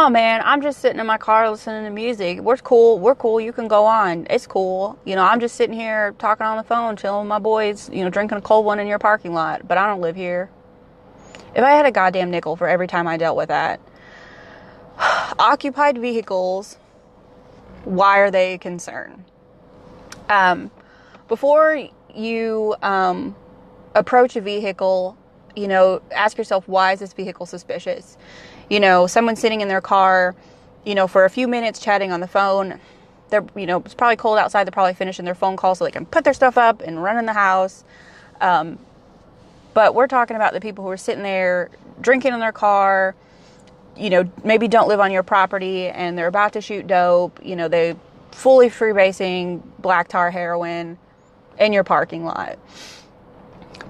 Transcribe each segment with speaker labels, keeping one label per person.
Speaker 1: no, man, I'm just sitting in my car listening to music. We're cool. We're cool. You can go on. It's cool. I'm just sitting here talking on the phone, chilling with my boys, drinking a cold one in your parking lot, but I don't live here. If I had a goddamn nickel for every time I dealt with that. Occupied vehicles, why are they a concern? Before you approach a vehicle, ask yourself, why is this vehicle suspicious? Someone sitting in their car, for a few minutes chatting on the phone. They're, it's probably cold outside. They're probably finishing their phone call so they can put their stuff up and run in the house. But we're talking about the people who are sitting there drinking in their car, maybe don't live on your property and they're about to shoot dope. They fully freebasing black tar heroin in your parking lot.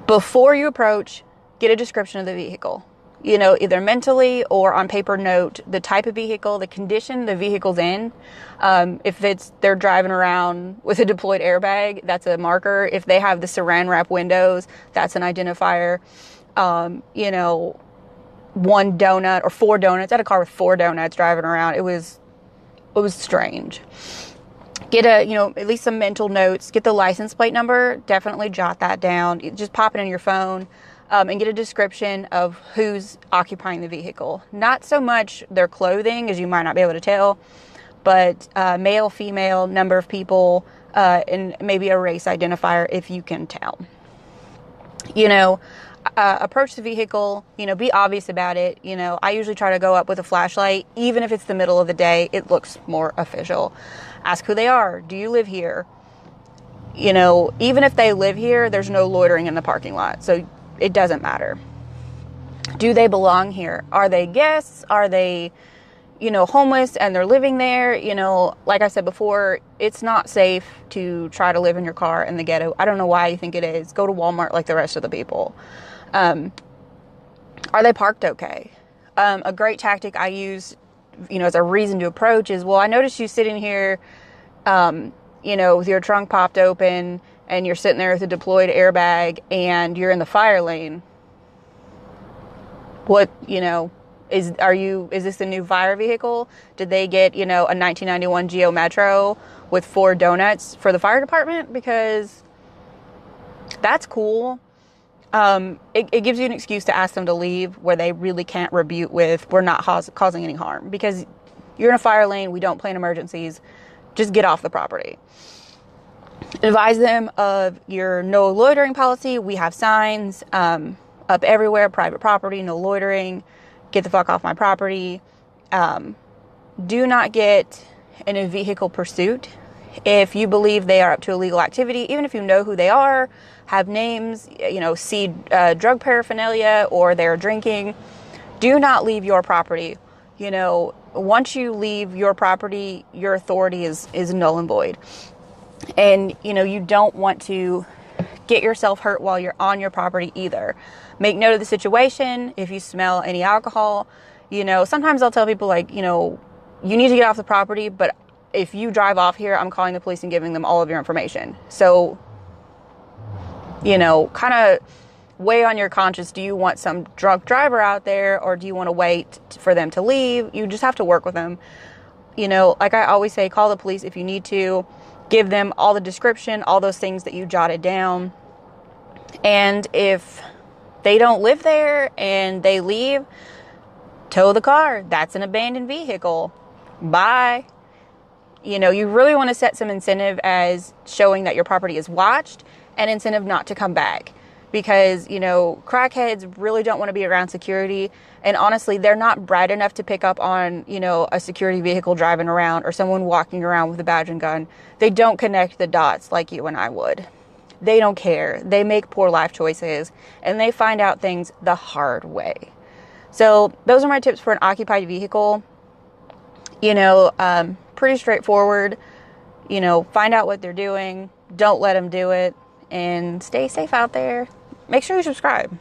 Speaker 1: Before you approach, get a description of the vehicle. Either mentally or on paper note the type of vehicle, the condition the vehicle's in. If they're driving around with a deployed airbag, that's a marker. If they have the saran wrap windows, that's an identifier. One donut or 4 donuts. I had a car with 4 donuts driving around. It was strange. Get at least some mental notes. Get the license plate number. Definitely jot that down. Just pop it in your phone. And get a description of who's occupying the vehicle. Not so much their clothing, as you might not be able to tell, but male, female, number of people, and maybe a race identifier if you can tell. Approach the vehicle, be obvious about it. I usually try to go up with a flashlight. Even if it's the middle of the day, it looks more official. Ask who they are. Do you live here? Even if they live here, there's no loitering in the parking lot. So it doesn't matter. Do they belong here? Are they guests? Are they, homeless and they're living there? Like I said before, it's not safe to try to live in your car in the ghetto. I don't know why you think it is. Go to Walmart like the rest of the people. Are they parked okay? A great tactic I use, as a reason to approach is, well, I noticed you sitting here, with your trunk popped open, and you're sitting there with a deployed airbag and you're in the fire lane. What, is this the new fire vehicle? Did they get, a 1991 Geo Metro with 4 donuts for the fire department? Because that's cool. It gives you an excuse to ask them to leave where they really can't rebuke with, we're not causing any harm. Because you're in a fire lane, we don't plan emergencies. Just get off the property. Advise them of your no loitering policy. We have signs up everywhere, private property, no loitering, get the fuck off my property. Do not get in a vehicle pursuit. If you believe they are up to illegal activity, even if you know who they are, have names, see drug paraphernalia or they're drinking, do not leave your property. Once you leave your property, your authority is null and void. And, you don't want to get yourself hurt while you're on your property either. Make note of the situation. If you smell any alcohol, sometimes I'll tell people you need to get off the property, but if you drive off here, I'm calling the police and giving them all of your information. So, kind of weigh on your conscience. Do you want some drunk driver out there, or do you want to wait for them to leave? You just have to work with them. Like I always say, call the police if you need to. Give them all the description, all those things that you jotted down. And if they don't live there and they leave, tow the car. That's an abandoned vehicle. Bye. You really want to set some incentive as showing that your property is watched and incentive not to come back. Because, crackheads really don't want to be around security. And honestly, they're not bright enough to pick up on, a security vehicle driving around or someone walking around with a badge and gun. They don't connect the dots like you and I would. They don't care. They make poor life choices and they find out things the hard way. So those are my tips for an occupied vehicle. Pretty straightforward. Find out what they're doing. Don't let them do it. And stay safe out there. Make sure you subscribe.